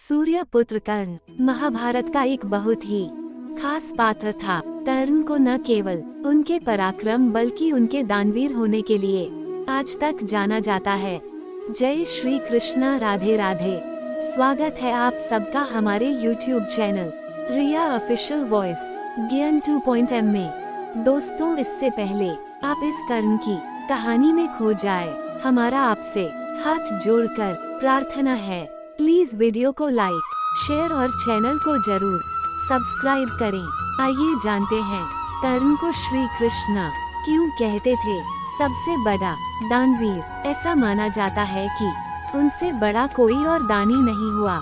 सूर्यपुत्र कर्ण महाभारत का एक बहुत ही खास पात्र था। कर्ण को न केवल उनके पराक्रम बल्कि उनके दानवीर होने के लिए आज तक जाना जाता है। जय श्री कृष्णा, राधे राधे। स्वागत है आप सबका हमारे YouTube चैनल रिया ऑफिशियल वॉइस ज्ञान 2.m में। दोस्तों, इससे पहले आप इस कर्ण की कहानी में खो जाए, हमारा आपसे हाथ जोड़कर प्रार्थना है, प्लीज वीडियो को लाइक, शेयर और चैनल को जरूर सब्सक्राइब करें। आइए जानते हैं कर्ण को श्री कृष्ण क्यों कहते थे सबसे बड़ा दानवीर। ऐसा माना जाता है कि उनसे बड़ा कोई और दानी नहीं हुआ।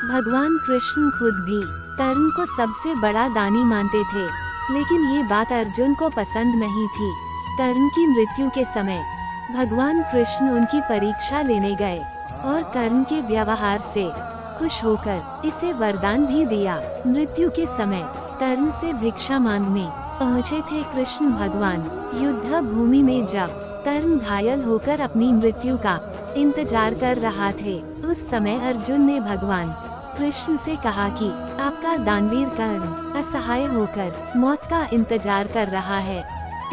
भगवान कृष्ण खुद भी कर्ण को सबसे बड़ा दानी मानते थे, लेकिन ये बात अर्जुन को पसंद नहीं थी। कर्ण की मृत्यु के समय भगवान कृष्ण उनकी परीक्षा लेने गए और कर्ण के व्यवहार से खुश होकर इसे वरदान भी दिया। मृत्यु के समय कर्ण से भिक्षा मांगने पहुँचे थे कृष्ण भगवान। युद्ध भूमि में जब कर्ण घायल होकर अपनी मृत्यु का इंतजार कर रहा थे, उस समय अर्जुन ने भगवान कृष्ण से कहा कि आपका दानवीर कर्ण असहाय होकर मौत का इंतजार कर रहा है।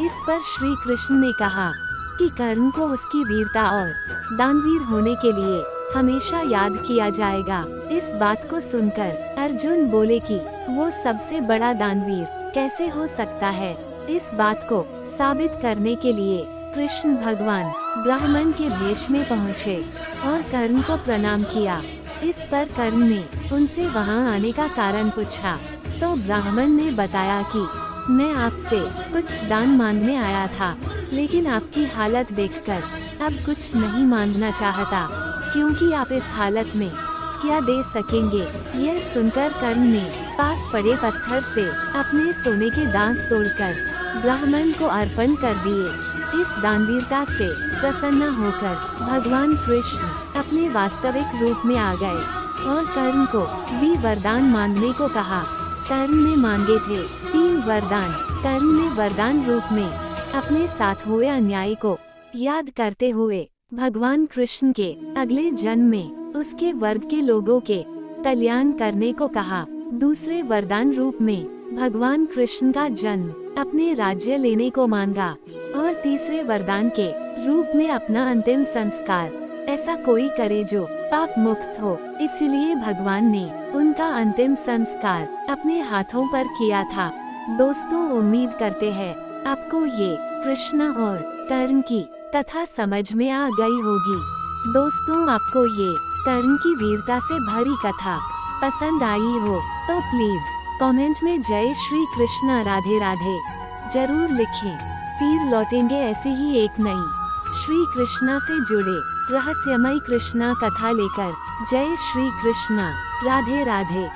इस पर श्री कृष्ण ने कहा कि कर्ण को उसकी वीरता और दानवीर होने के लिए हमेशा याद किया जाएगा। इस बात को सुनकर अर्जुन बोले कि वो सबसे बड़ा दानवीर कैसे हो सकता है। इस बात को साबित करने के लिए कृष्ण भगवान ब्राह्मण के भेष में पहुँचे और कर्ण को प्रणाम किया। इस पर कर्ण ने उनसे वहां आने का कारण पूछा, तो ब्राह्मण ने बताया कि मैं आपसे कुछ दान मांगने आया था, लेकिन आपकी हालत देखकर अब कुछ नहीं मांगना चाहता, क्योंकि आप इस हालत में क्या दे सकेंगे। यह सुनकर कर्ण ने पास पड़े पत्थर से अपने सोने के दांत तोड़कर ब्राह्मण को अर्पण कर दिए। इस दानवीरता से प्रसन्न होकर भगवान कृष्ण अपने वास्तविक रूप में आ गए और कर्ण को भी वरदान मांगने को कहा। कर्ण ने मांगे थे 3 वरदान। कर्ण ने वरदान रूप में अपने साथ हुए अन्याय को याद करते हुए भगवान कृष्ण के अगले जन्म में उसके वर्ग के लोगों के कल्याण करने को कहा। दूसरे वरदान रूप में भगवान कृष्ण का जन्म अपने राज्य लेने को मांगा और तीसरे वरदान के रूप में अपना अंतिम संस्कार ऐसा कोई करे जो पाप मुक्त हो। इसलिए भगवान ने उनका अंतिम संस्कार अपने हाथों पर किया था। दोस्तों, उम्मीद करते हैं आपको ये कृष्ण और कर्ण की कथा समझ में आ गई होगी। दोस्तों, आपको ये कर्ण की वीरता से भरी कथा पसंद आई हो तो प्लीज कमेंट में जय श्री कृष्ण, राधे राधे जरूर लिखें। फिर लौटेंगे ऐसे ही एक नई श्री कृष्णा से जुड़े रहस्यमय कृष्णा कथा लेकर। जय श्री कृष्ण, राधे राधे।